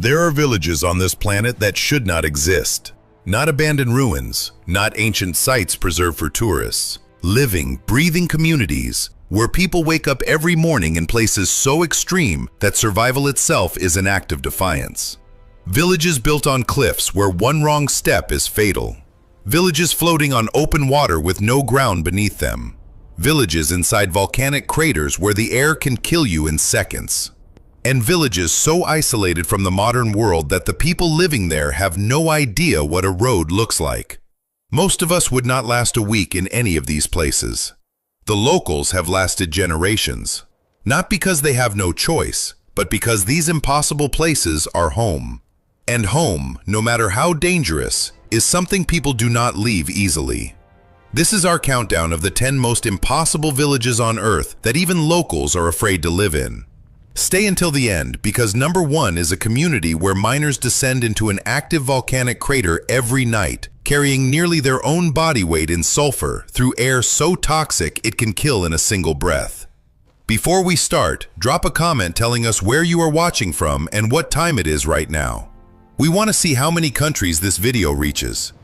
There are villages on this planet that should not exist. Not abandoned ruins, not ancient sites preserved for tourists. Living, breathing communities where people wake up every morning in places so extreme that survival itself is an act of defiance. Villages built on cliffs where one wrong step is fatal. Villages floating on open water with no ground beneath them. Villages inside volcanic craters where the air can kill you in seconds. And villages so isolated from the modern world that the people living there have no idea what a road looks like. Most of us would not last a week in any of these places. The locals have lasted generations, not because they have no choice, but because these impossible places are home. And home, no matter how dangerous, is something people do not leave easily. This is our countdown of the 10 most impossible villages on Earth that even locals are afraid to live in. Stay until the end, because number 1 is a community where miners descend into an active volcanic crater every night, carrying nearly their own body weight in sulfur through air so toxic it can kill in a single breath. Before we start, drop a comment telling us where you are watching from and what time it is right now. We want to see how many countries this video reaches.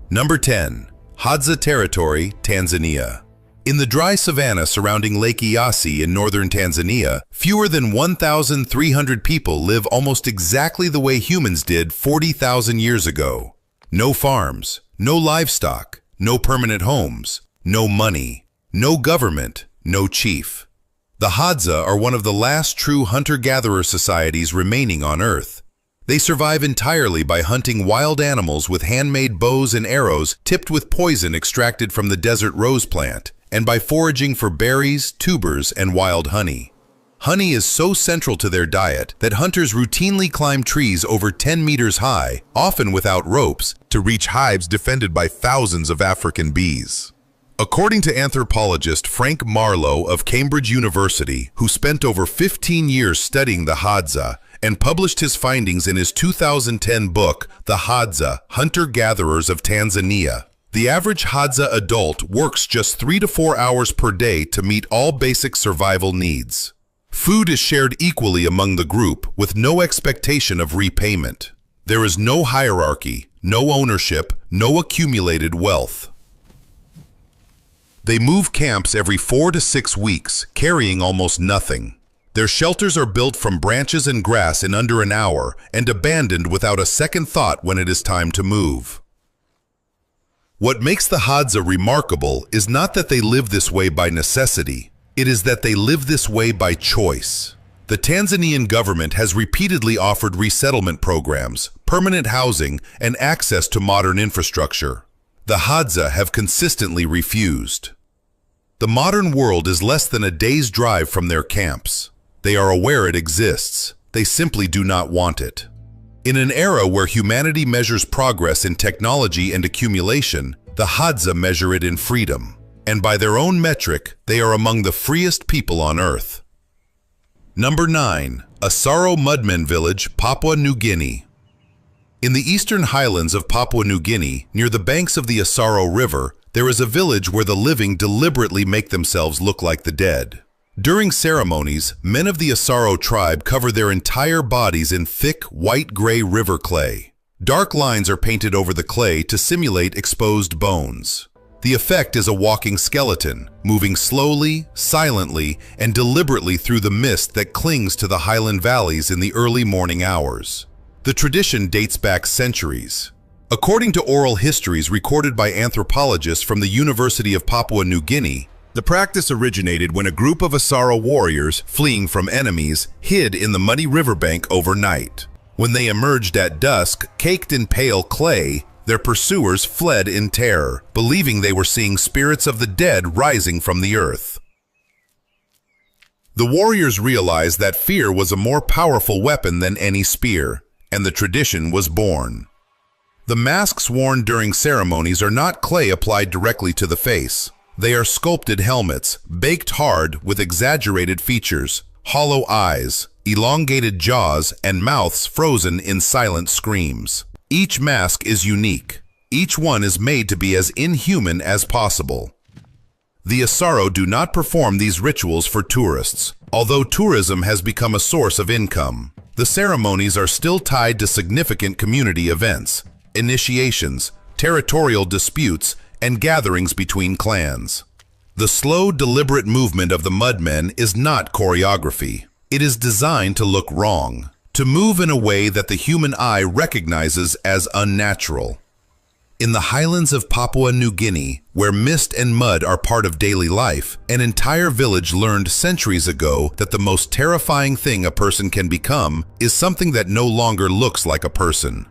Number 10. Hadza Territory, Tanzania. In the dry savanna surrounding Lake Eyasi in northern Tanzania, fewer than 1,300 people live almost exactly the way humans did 40,000 years ago. No farms, no livestock, no permanent homes, no money, no government, no chief. The Hadza are one of the last true hunter-gatherer societies remaining on Earth. They survive entirely by hunting wild animals with handmade bows and arrows tipped with poison extracted from the desert rose plant, and by foraging for berries, tubers, and wild honey. Honey is so central to their diet that hunters routinely climb trees over 10 meters high, often without ropes, to reach hives defended by thousands of African bees. According to anthropologist Frank Marlowe of Cambridge University, who spent over 15 years studying the Hadza and published his findings in his 2010 book, The Hadza, Hunter-Gatherers of Tanzania, the average Hadza adult works just 3 to 4 hours per day to meet all basic survival needs. Food is shared equally among the group with no expectation of repayment. There is no hierarchy, no ownership, no accumulated wealth. They move camps every 4 to 6 weeks, carrying almost nothing. Their shelters are built from branches and grass in under an hour and abandoned without a second thought when it is time to move. What makes the Hadza remarkable is not that they live this way by necessity. It is that they live this way by choice. The Tanzanian government has repeatedly offered resettlement programs, permanent housing, and access to modern infrastructure. The Hadza have consistently refused. The modern world is less than a day's drive from their camps. They are aware it exists. They simply do not want it. In an era where humanity measures progress in technology and accumulation, the Hadza measure it in freedom. And by their own metric, they are among the freest people on Earth. Number 9. Asaro Mudmen Village, Papua New Guinea. In the eastern highlands of Papua New Guinea, near the banks of the Asaro River, there is a village where the living deliberately make themselves look like the dead. During ceremonies, men of the Asaro tribe cover their entire bodies in thick, white-gray river clay. Dark lines are painted over the clay to simulate exposed bones. The effect is a walking skeleton, moving slowly, silently, and deliberately through the mist that clings to the highland valleys in the early morning hours. The tradition dates back centuries. According to oral histories recorded by anthropologists from the University of Papua New Guinea, the practice originated when a group of Asaro warriors, fleeing from enemies, hid in the muddy riverbank overnight. When they emerged at dusk, caked in pale clay, their pursuers fled in terror, believing they were seeing spirits of the dead rising from the earth. The warriors realized that fear was a more powerful weapon than any spear, and the tradition was born. The masks worn during ceremonies are not clay applied directly to the face. They are sculpted helmets, baked hard with exaggerated features, hollow eyes, elongated jaws, and mouths frozen in silent screams. Each mask is unique. Each one is made to be as inhuman as possible. The Asaro do not perform these rituals for tourists, although tourism has become a source of income. The ceremonies are still tied to significant community events, initiations, territorial disputes, and gatherings between clans. The slow, deliberate movement of the Mudmen is not choreography. It is designed to look wrong, to move in a way that the human eye recognizes as unnatural. In the highlands of Papua New Guinea, where mist and mud are part of daily life, an entire village learned centuries ago that the most terrifying thing a person can become is something that no longer looks like a person.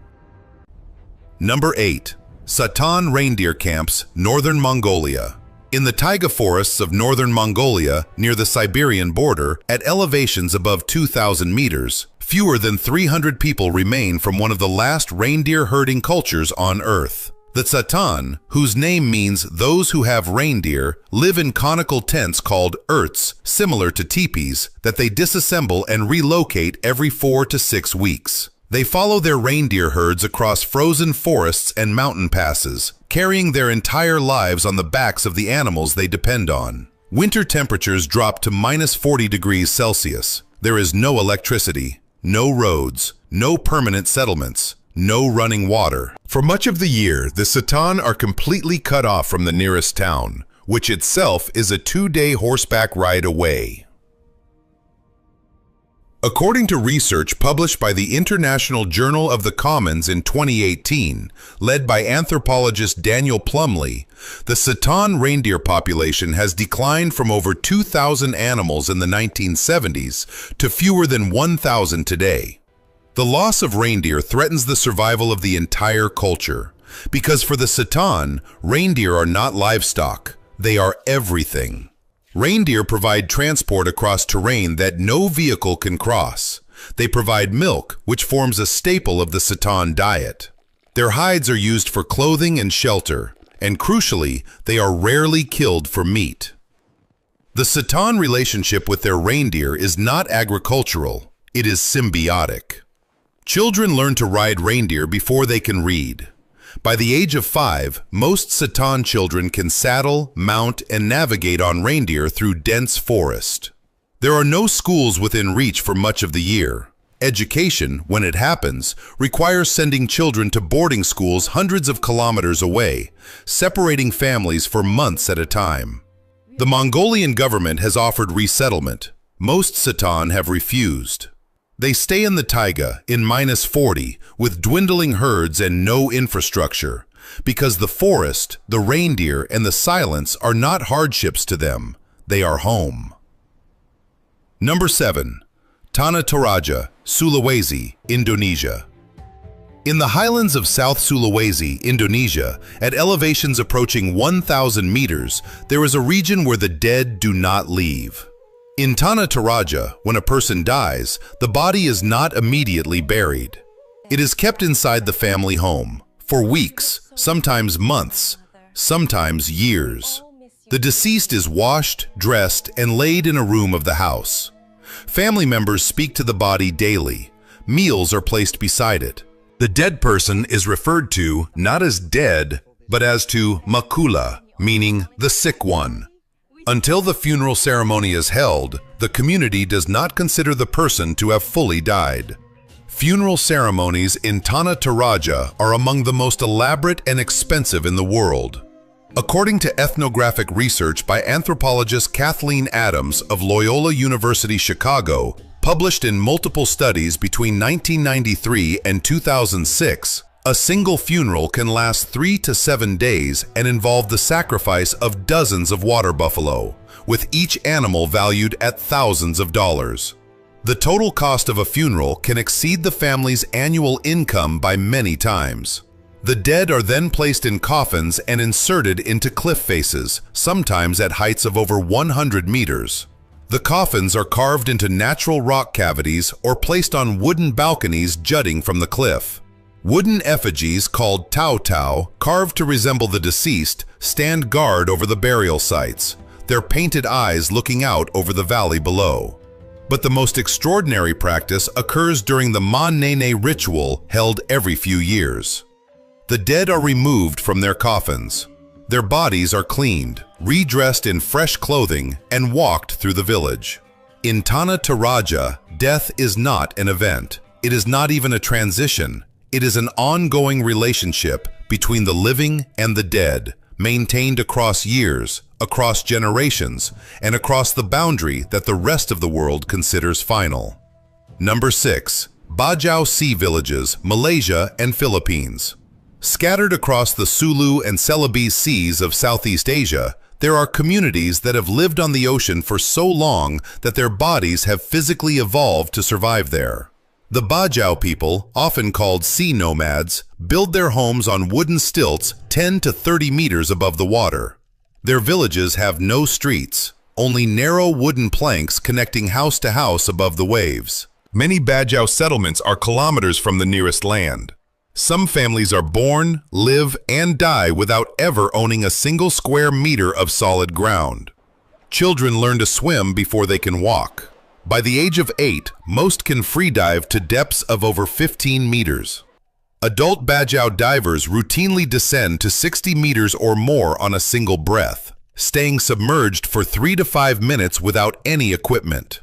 Number 8. Satan Reindeer Camps, Northern Mongolia. In the taiga forests of northern Mongolia, near the Siberian border, at elevations above 2,000 meters, fewer than 300 people remain from one of the last reindeer herding cultures on Earth. The Satan, whose name means those who have reindeer, live in conical tents called yurts, similar to teepees, that they disassemble and relocate every 4 to 6 weeks. They follow their reindeer herds across frozen forests and mountain passes, carrying their entire lives on the backs of the animals they depend on. Winter temperatures drop to -40 degrees Celsius. There is no electricity, no roads, no permanent settlements, no running water. For much of the year, the Satan are completely cut off from the nearest town, which itself is a 2-day horseback ride away. According to research published by the International Journal of the Commons in 2018, led by anthropologist Daniel Plumley, the Satan reindeer population has declined from over 2,000 animals in the 1970s to fewer than 1,000 today. The loss of reindeer threatens the survival of the entire culture, because for the Satan, reindeer are not livestock, they are everything. Reindeer provide transport across terrain that no vehicle can cross. They provide milk, which forms a staple of the Satan diet. Their hides are used for clothing and shelter, and crucially, they are rarely killed for meat. The Satan relationship with their reindeer is not agricultural, it is symbiotic. Children learn to ride reindeer before they can read. By the age of 5, most Satan children can saddle, mount, and navigate on reindeer through dense forest. There are no schools within reach for much of the year. Education, when it happens, requires sending children to boarding schools hundreds of kilometers away, separating families for months at a time. The Mongolian government has offered resettlement. Most Satan have refused. They stay in the taiga, in -40, with dwindling herds and no infrastructure, because the forest, the reindeer, and the silence are not hardships to them, they are home. Number 7. Tanah Toraja, Sulawesi, Indonesia. In the highlands of South Sulawesi, Indonesia, at elevations approaching 1,000 meters, there is a region where the dead do not leave. In Tanah Toraja, when a person dies, the body is not immediately buried. It is kept inside the family home, for weeks, sometimes months, sometimes years. The deceased is washed, dressed, and laid in a room of the house. Family members speak to the body daily. Meals are placed beside it. The dead person is referred to not as dead, but as to makula, meaning the sick one. Until the funeral ceremony is held, the community does not consider the person to have fully died. Funeral ceremonies in Tanah Toraja are among the most elaborate and expensive in the world. According to ethnographic research by anthropologist Kathleen Adams of Loyola University Chicago, published in multiple studies between 1993 and 2006, a single funeral can last 3 to 7 days and involve the sacrifice of dozens of water buffalo, with each animal valued at thousands of dollars. The total cost of a funeral can exceed the family's annual income by many times. The dead are then placed in coffins and inserted into cliff faces, sometimes at heights of over 100 meters. The coffins are carved into natural rock cavities or placed on wooden balconies jutting from the cliff. Wooden effigies called tau tau, carved to resemble the deceased, stand guard over the burial sites, their painted eyes looking out over the valley below. But the most extraordinary practice occurs during the Manene ritual held every few years. The dead are removed from their coffins. Their bodies are cleaned, redressed in fresh clothing, and walked through the village. In Tanah Toraja, death is not an event. It is not even a transition. It is an ongoing relationship between the living and the dead, maintained across years, across generations, and across the boundary that the rest of the world considers final. Number 6. Bajau Sea Villages, Malaysia and Philippines. Scattered across the Sulu and Celebes Seas of Southeast Asia, there are communities that have lived on the ocean for so long that their bodies have physically evolved to survive there. The Bajau people, often called sea nomads, build their homes on wooden stilts 10 to 30 meters above the water. Their villages have no streets, only narrow wooden planks connecting house to house above the waves. Many Bajau settlements are kilometers from the nearest land. Some families are born, live, and die without ever owning a single square meter of solid ground. Children learn to swim before they can walk. By the age of 8, most can free dive to depths of over 15 meters. Adult Bajau divers routinely descend to 60 meters or more on a single breath, staying submerged for 3 to 5 minutes without any equipment.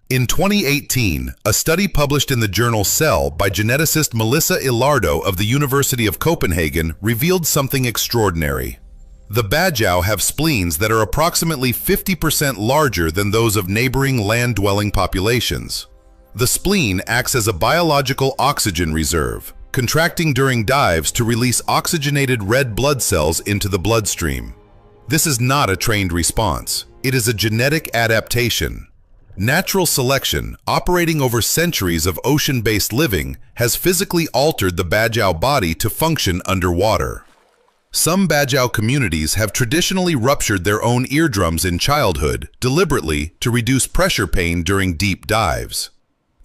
In 2018, a study published in the journal Cell by geneticist Melissa Ilardo of the University of Copenhagen revealed something extraordinary. The Bajau have spleens that are approximately 50% larger than those of neighboring land-dwelling populations. The spleen acts as a biological oxygen reserve, contracting during dives to release oxygenated red blood cells into the bloodstream. This is not a trained response. It is a genetic adaptation. Natural selection, operating over centuries of ocean-based living, has physically altered the Bajau body to function underwater. Some Bajau communities have traditionally ruptured their own eardrums in childhood, deliberately to reduce pressure pain during deep dives.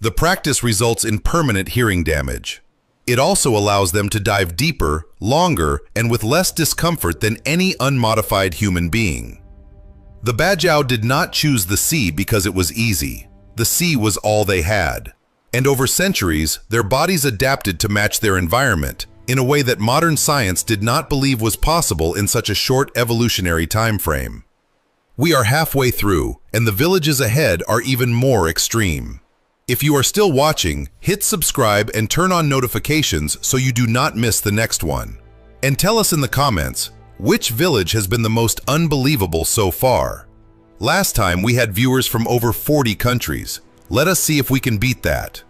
The practice results in permanent hearing damage. It also allows them to dive deeper, longer, and with less discomfort than any unmodified human being. The Bajau did not choose the sea because it was easy. The sea was all they had. And over centuries, their bodies adapted to match their environment in a way that modern science did not believe was possible in such a short evolutionary time frame. We are halfway through, and the villages ahead are even more extreme. If you are still watching, hit subscribe and turn on notifications so you do not miss the next one. And tell us in the comments, which village has been the most unbelievable so far? Last time we had viewers from over 40 countries. Let us see if we can beat that.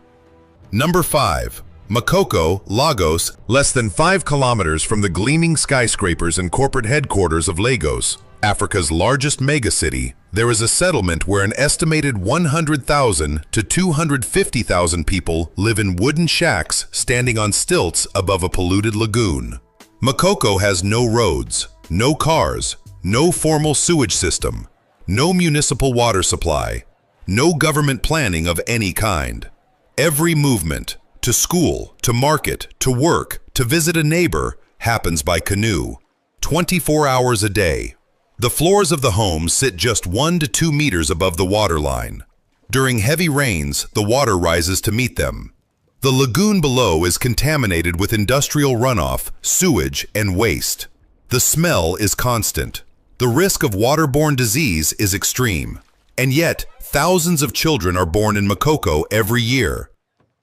Number 5. Makoko, Lagos, less than 5 kilometers from the gleaming skyscrapers and corporate headquarters of Lagos, Africa's largest megacity, there is a settlement where an estimated 100,000 to 250,000 people live in wooden shacks standing on stilts above a polluted lagoon. Makoko has no roads, no cars, no formal sewage system, no municipal water supply, no government planning of any kind. Every movement, to school, to market, to work, to visit a neighbor, happens by canoe, 24 hours a day. The floors of the homes sit just 1 to 2 meters above the waterline. During heavy rains, the water rises to meet them. The lagoon below is contaminated with industrial runoff, sewage, and waste. The smell is constant. The risk of waterborne disease is extreme. And yet, thousands of children are born in Makoko every year.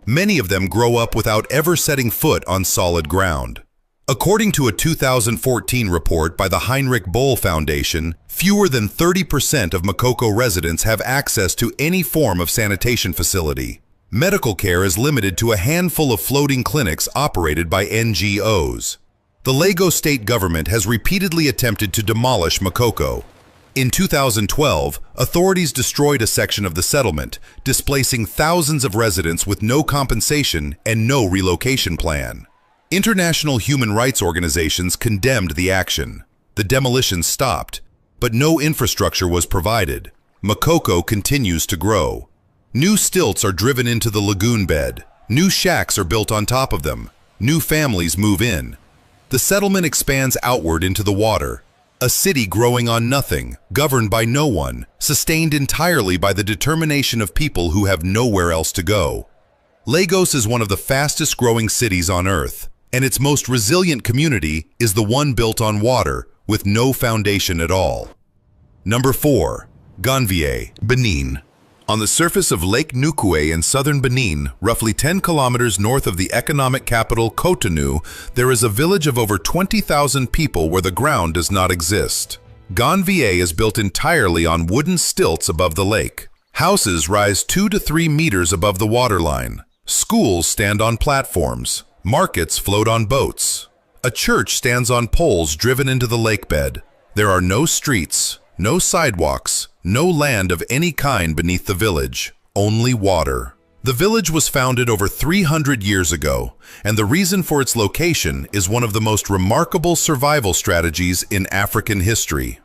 Many of them grow up without ever setting foot on solid ground. According to a 2014 report by the Heinrich Boll Foundation, fewer than 30% of Makoko residents have access to any form of sanitation facility. Medical care is limited to a handful of floating clinics operated by NGOs. The Lagos state government has repeatedly attempted to demolish Makoko. In 2012, authorities destroyed a section of the settlement, displacing thousands of residents with no compensation and no relocation plan. International human rights organizations condemned the action. The demolition stopped, but no infrastructure was provided. Makoko continues to grow. New stilts are driven into the lagoon bed. New shacks are built on top of them. New families move in. The settlement expands outward into the water. A city growing on nothing, governed by no one, sustained entirely by the determination of people who have nowhere else to go. Lagos is one of the fastest growing cities on Earth, and its most resilient community is the one built on water, with no foundation at all. Number 4. Gonvier, Benin. On the surface of Lake Nukue in southern Benin, roughly 10 kilometers north of the economic capital Cotonou, there is a village of over 20,000 people where the ground does not exist. Gonvier is built entirely on wooden stilts above the lake. Houses rise 2 to 3 meters above the waterline. Schools stand on platforms. Markets float on boats. A church stands on poles driven into the lake bed. There are no streets, no sidewalks, no land of any kind beneath the village, only water. The village was founded over 300 years ago, and the reason for its location is one of the most remarkable survival strategies in African history.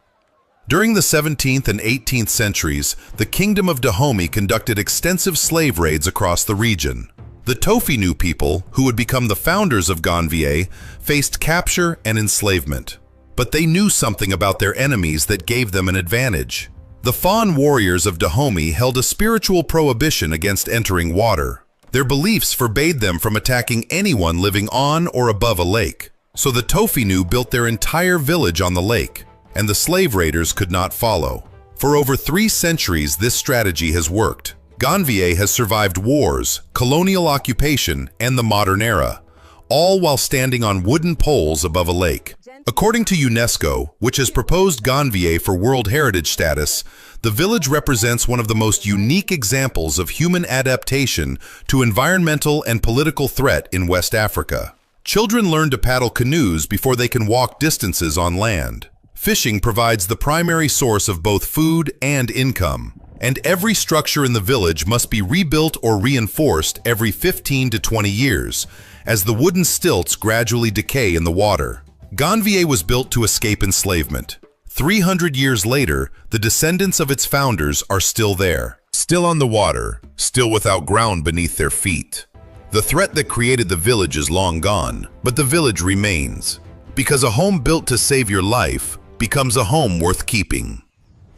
During the 17th and 18th centuries, the Kingdom of Dahomey conducted extensive slave raids across the region. The Tofinu people, who would become the founders of Gonvier, faced capture and enslavement. But they knew something about their enemies that gave them an advantage. The Fon warriors of Dahomey held a spiritual prohibition against entering water. Their beliefs forbade them from attacking anyone living on or above a lake. So the Tofinu built their entire village on the lake, and the slave raiders could not follow. For over 3 centuries, this strategy has worked. Gonvier has survived wars, colonial occupation, and the modern era, all while standing on wooden poles above a lake. According to UNESCO, which has proposed Gonvier for World Heritage status, the village represents one of the most unique examples of human adaptation to environmental and political threat in West Africa. Children learn to paddle canoes before they can walk distances on land. Fishing provides the primary source of both food and income, and every structure in the village must be rebuilt or reinforced every 15 to 20 years, as the wooden stilts gradually decay in the water. Gonvier was built to escape enslavement. 300 years later, the descendants of its founders are still there, still on the water, still without ground beneath their feet. The threat that created the village is long gone, but the village remains, because a home built to save your life becomes a home worth keeping.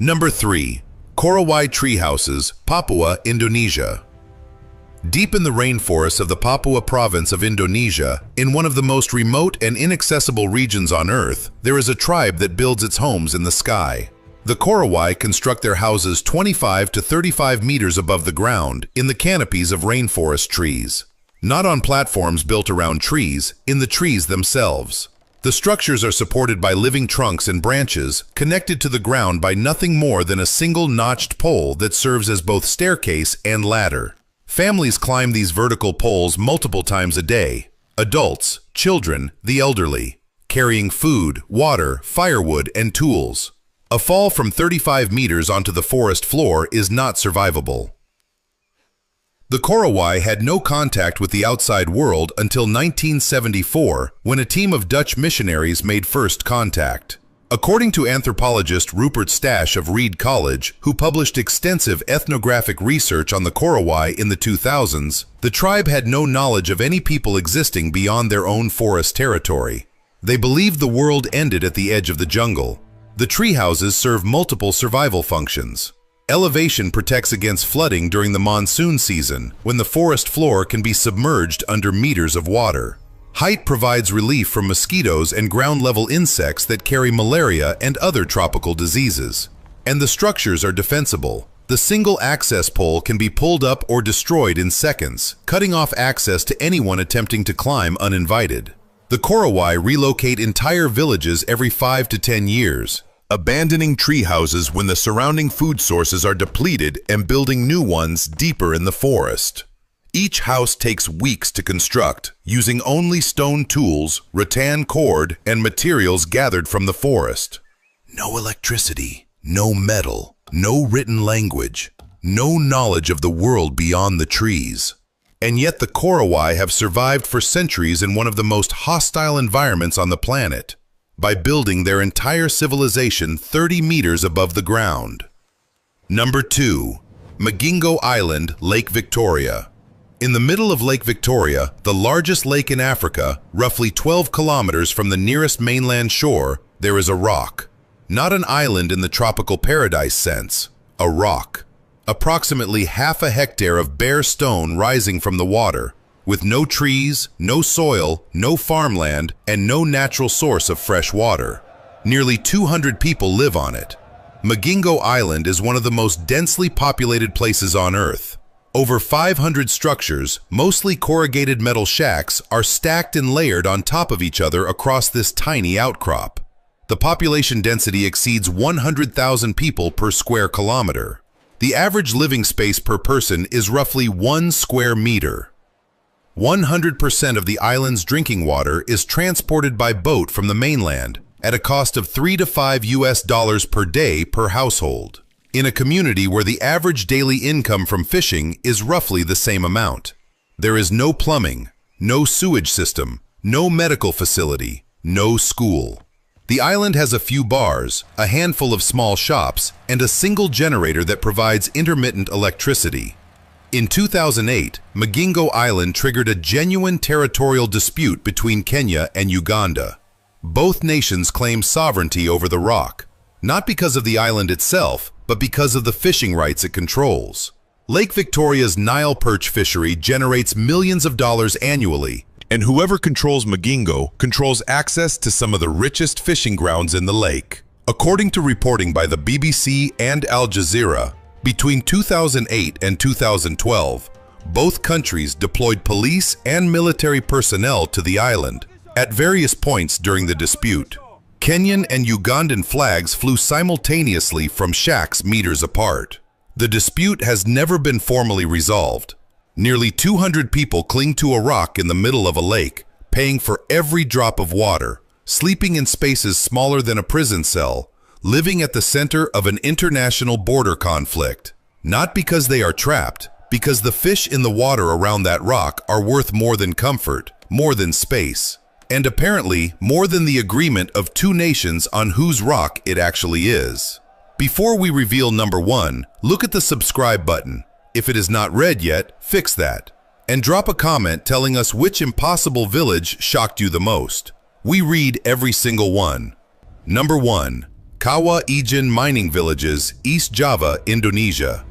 Number 3. Korowai Tree Houses, Papua, Indonesia. Deep in the rainforests of the Papua province of Indonesia, in one of the most remote and inaccessible regions on Earth, there is a tribe that builds its homes in the sky. The Korowai construct their houses 25 to 35 meters above the ground in the canopies of rainforest trees. Not on platforms built around trees, in the trees themselves. The structures are supported by living trunks and branches, connected to the ground by nothing more than a single notched pole that serves as both staircase and ladder. Families climb these vertical poles multiple times a day. Adults, children, the elderly, carrying food, water, firewood, and tools. A fall from 35 meters onto the forest floor is not survivable. The Korowai had no contact with the outside world until 1974, when a team of Dutch missionaries made first contact. According to anthropologist Rupert Stash of Reed College, who published extensive ethnographic research on the Korowai in the 2000s, the tribe had no knowledge of any people existing beyond their own forest territory. They believed the world ended at the edge of the jungle. The tree houses serve multiple survival functions. Elevation protects against flooding during the monsoon season, when the forest floor can be submerged under meters of water. Height provides relief from mosquitoes and ground-level insects that carry malaria and other tropical diseases. And the structures are defensible. The single access pole can be pulled up or destroyed in seconds, cutting off access to anyone attempting to climb uninvited. The Korowai relocate entire villages every 5 to 10 years, abandoning tree houses when the surrounding food sources are depleted and building new ones deeper in the forest. Each house takes weeks to construct, using only stone tools, rattan cord, and materials gathered from the forest. No electricity, no metal, no written language, no knowledge of the world beyond the trees. And yet the Korowai have survived for centuries in one of the most hostile environments on the planet, by building their entire civilization 30 meters above the ground. Number 2. Magingo Island, Lake Victoria. In the middle of Lake Victoria, the largest lake in Africa, roughly 12 kilometers from the nearest mainland shore, there is a rock. Not an island in the tropical paradise sense, a rock. Approximately half a hectare of bare stone rising from the water, with no trees, no soil, no farmland, and no natural source of fresh water. Nearly 200 people live on it. Magingo Island is one of the most densely populated places on Earth. Over 500 structures, mostly corrugated metal shacks, are stacked and layered on top of each other across this tiny outcrop. The population density exceeds 100,000 people per square kilometer. The average living space per person is roughly 1 square meter. 100% of the island's drinking water is transported by boat from the mainland at a cost of $3 to $5 per day per household, in a community where the average daily income from fishing is roughly the same amount. There is no plumbing, no sewage system, no medical facility, no school. The island has a few bars, a handful of small shops, and a single generator that provides intermittent electricity. In 2008, Magingo Island triggered a genuine territorial dispute between Kenya and Uganda. Both nations claim sovereignty over the rock, not because of the island itself, but because of the fishing rights it controls. Lake Victoria's Nile perch fishery generates millions of dollars annually, and whoever controls Magingo controls access to some of the richest fishing grounds in the lake. According to reporting by the BBC and Al Jazeera, between 2008 and 2012, both countries deployed police and military personnel to the island at various points during the dispute. Kenyan and Ugandan flags flew simultaneously from shacks meters apart. The dispute has never been formally resolved. Nearly 200 people cling to a rock in the middle of a lake, paying for every drop of water, sleeping in spaces smaller than a prison cell, living at the center of an international border conflict. Not because they are trapped, because the fish in the water around that rock are worth more than comfort, more than space, and apparently more than the agreement of two nations on whose rock it actually is. Before we reveal number 1, look at the subscribe button. If it is not red yet, fix that. And drop a comment telling us which impossible village shocked you the most. We read every single one. Number 1. Kawah Ijen Mining Villages, East Java, Indonesia.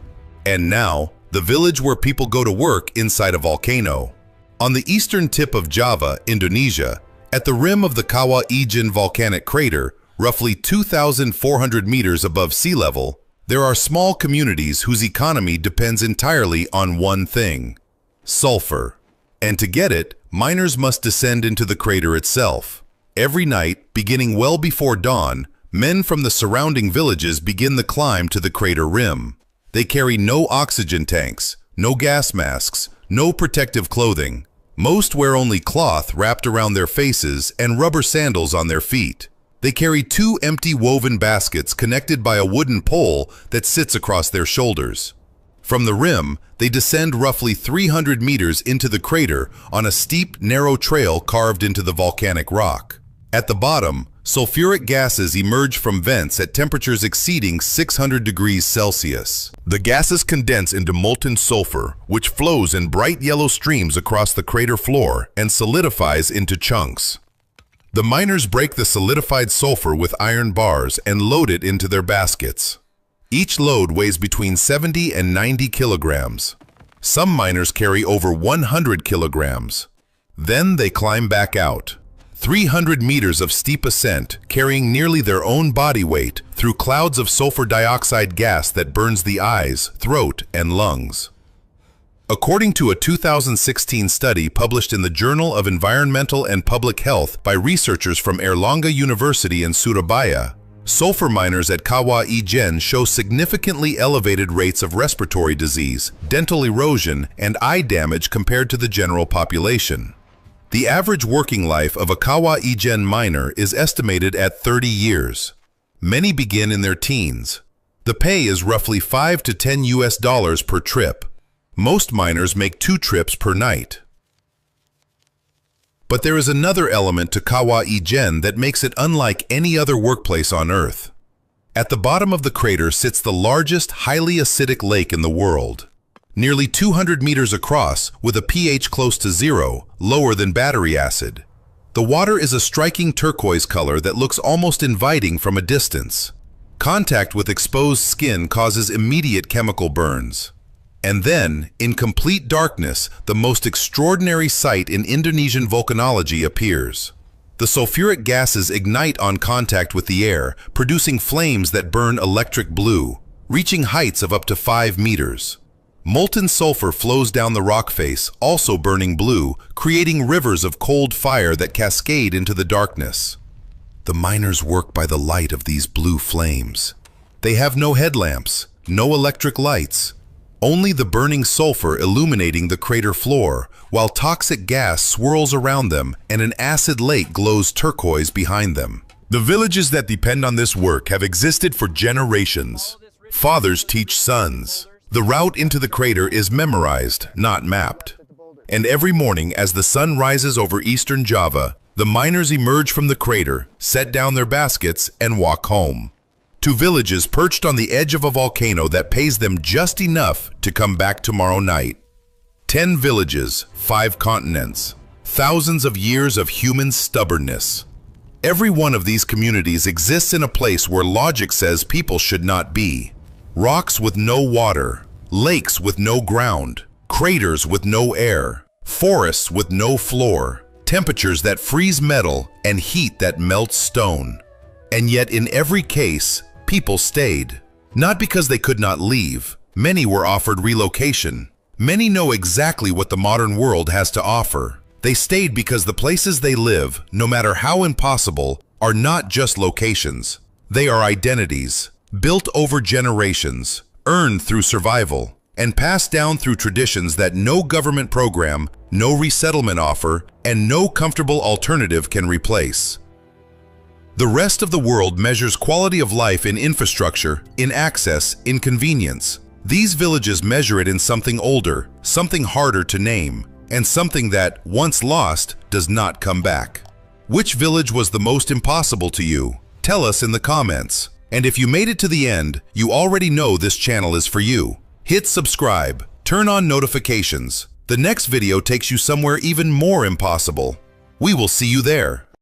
And now, the village where people go to work inside a volcano. On the eastern tip of Java, Indonesia, at the rim of the Kawah Ijen volcanic crater, roughly 2,400 meters above sea level, there are small communities whose economy depends entirely on one thing: sulfur. And to get it, miners must descend into the crater itself. Every night, beginning well before dawn, men from the surrounding villages begin the climb to the crater rim. They carry no oxygen tanks, no gas masks, no protective clothing. Most wear only cloth wrapped around their faces and rubber sandals on their feet. They carry 2 empty woven baskets connected by a wooden pole that sits across their shoulders. From the rim, they descend roughly 300 meters into the crater on a steep, narrow trail carved into the volcanic rock. At the bottom, sulfuric gases emerge from vents at temperatures exceeding 600 degrees Celsius. The gases condense into molten sulfur, which flows in bright yellow streams across the crater floor and solidifies into chunks. The miners break the solidified sulfur with iron bars and load it into their baskets. Each load weighs between 70 and 90 kilograms. Some miners carry over 100 kilograms. Then they climb back out. 300 meters of steep ascent, carrying nearly their own body weight through clouds of sulfur dioxide gas that burns the eyes, throat, and lungs. According to a 2016 study published in the Journal of Environmental and Public Health by researchers from Erlanga University in Surabaya, sulfur miners at Kawah Ijen show significantly elevated rates of respiratory disease, dental erosion, and eye damage compared to the general population. The average working life of a Kawah Ijen miner is estimated at 30 years. Many begin in their teens. The pay is roughly $5 to $10 per trip. Most miners make 2 trips per night. But there is another element to Kawah Ijen that makes it unlike any other workplace on Earth. At the bottom of the crater sits the largest, highly acidic lake in the world. Nearly 200 meters across, with a pH close to 0, lower than battery acid. The water is a striking turquoise color that looks almost inviting from a distance. Contact with exposed skin causes immediate chemical burns. And then, in complete darkness, the most extraordinary sight in Indonesian volcanology appears. The The sulfuric gases ignite on contact with the air, producing flames that burn electric blue, reaching heights of up to 5 meters. Molten sulfur flows down the rock face, also burning blue, creating rivers of cold fire that cascade into the darkness. The miners work by the light of these blue flames. They have no headlamps, no electric lights, only the burning sulfur illuminating the crater floor, while toxic gas swirls around them and an acid lake glows turquoise behind them. The villages that depend on this work have existed for generations. Fathers teach sons. The route into the crater is memorized, not mapped. And every morning as the sun rises over eastern Java, the miners emerge from the crater, set down their baskets, and walk home. To villages perched on the edge of a volcano that pays them just enough to come back tomorrow night. 10 villages, 5 continents, thousands of years of human stubbornness. Every one of these communities exists in a place where logic says people should not be. Rocks with no water, lakes with no ground, craters with no air, forests with no floor, temperatures that freeze metal and heat that melts stone. And yet in every case, people stayed. Not because they could not leave. Many were offered relocation. Many know exactly what the modern world has to offer. They stayed because the places they live, no matter how impossible, are not just locations. They are identities, built over generations, earned through survival, and passed down through traditions that no government program, no resettlement offer, and no comfortable alternative can replace. The rest of the world measures quality of life in infrastructure, in access, in convenience. These villages measure it in something older, something harder to name, and something that, once lost, does not come back. Which village was the most impossible to you? Tell us in the comments. And if you made it to the end, you already know this channel is for you. Hit subscribe, turn on notifications. The next video takes you somewhere even more impossible. We will see you there.